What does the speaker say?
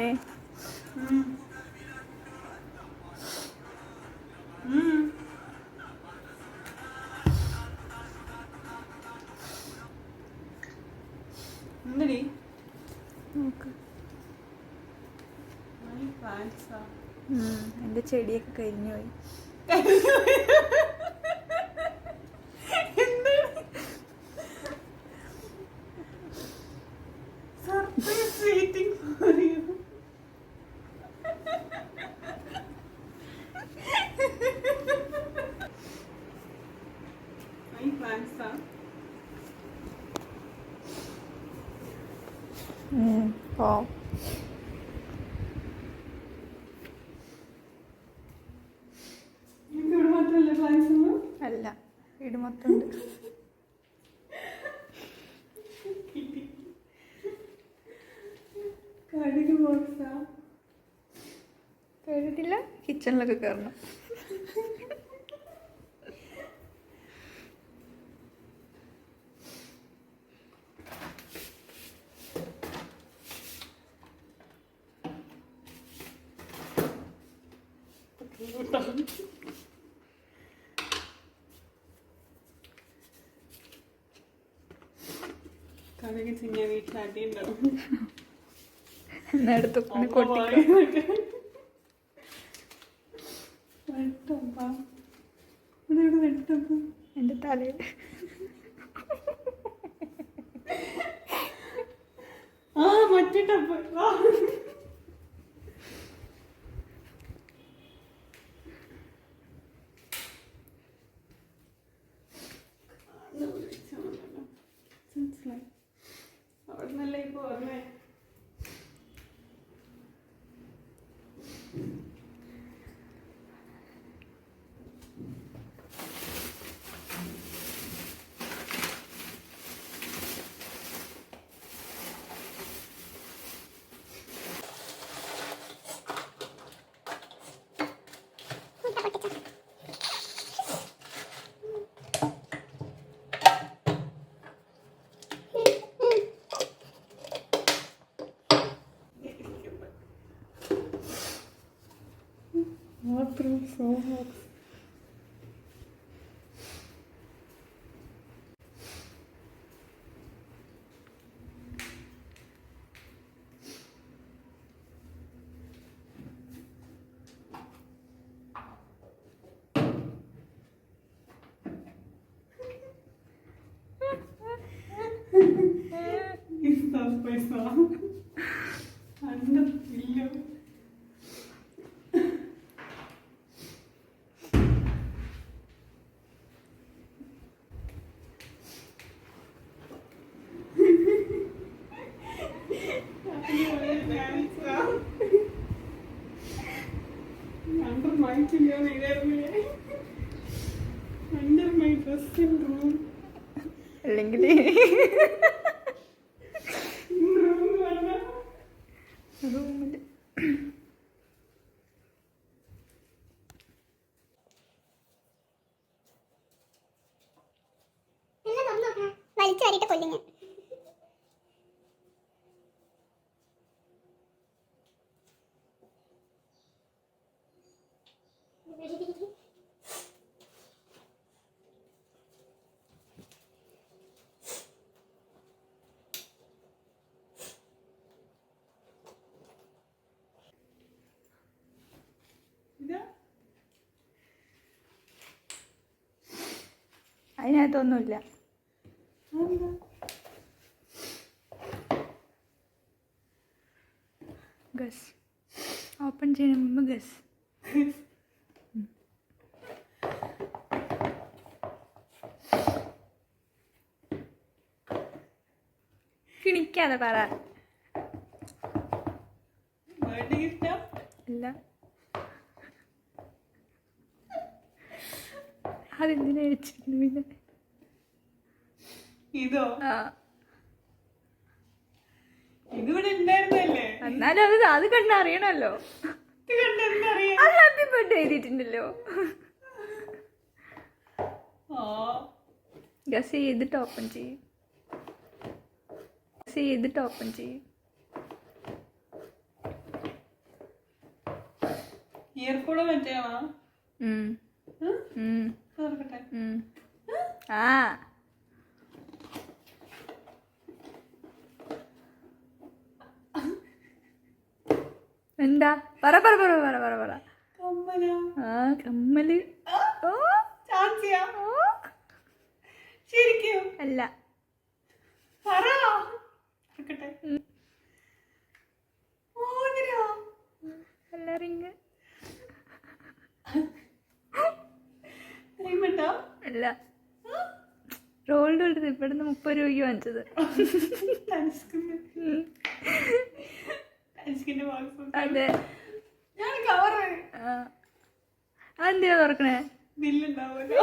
Eh. എന്തടി നോക്ക്. പ്ലാന്റ്സാ എൻ്റെ ചെടിയൊക്കെ കരിഞ്ഞു പോയി. Surprise waiting for you. My പ്ലാന്റ്സാ ഓ ഇവിടെ മാത്രമല്ല പ്ലാന്റ്സ് ഉള്ളൂ. അല്ല, വീട് മൊത്തം ഉണ്ട്. കടുക് ബോക്സാ കേട്ടിട്ടില്ല. കിച്ചണിലൊക്കെ കയറണം. കടുക് ചിന്ന വീട്ടിലാട്ടിണ്ടാവും. എന്നാ എടുത്ത് കൊട്ടിക്കോ. എൻ്റെ തലയിൽ ആ മറ്റേ ടപ്പ് അവിടെ നല്ല ഇപ്പൊ ഓർമ്മ. Bathroom so hot. Está pesado. Anda pillo. Under my dressing room. അല്ലെങ്കിൽ റൂമിൽ വലിച്ചാരിട്ട് കൊല്ലുങ്ങ. അതിനകത്തൊന്നുമില്ല. ഗസ് ഓപ്പൺ ചെയ്യുന്ന മുമ്പ് ഗസ്. കിണിക്കാതെ പറ. ഇല്ല, അതെന്തിനാ വെച്ചിരുന്നു പിന്നെ? ഇതോ ആ, ഇതിവിടെ ഉണ്ടായിരുന്നല്ലേ? എന്നാലും അത് കണ്ടറിയണല്ലോ. ഇത് കണ്ടെന്തറിയാം? അത് ഹാപ്പി ബർത്ത്ഡേ എഴുതിയിട്ടുണ്ടല്ലോ. ഗസ് ചെയ്തിട്ട് ഓപ്പൺ ചെയ്യും. ഇയർഫോണ് മറ്റേവാ ഉം. ഉം. തുറക്കട്ടെ. ഉം. ആ എന്താ പറ പറ പറ പറ പറ പറ കമ്മലാ? ആ കമ്മല്. ഓ ചാൻസിയാ? ഓ ശരിക്കും അല്ല. പറ. തുറക്കട്ടെ. മോതിരാ? അല്ല റിങ്. റിമിട്ടാ? അല്ല. റോൾഡ് എടുത്ത് ഇവിടുന്ന് 30 രൂപയ്ക്ക് വാങ്ങിച്ചത്. തനിഷ്കിന്റെ ബോക്സ്. അതെ. ഞാൻ കവറ് അതെന്തിനാ തുറക്കണേ? ബില്ലുണ്ടാവുമല്ലോ.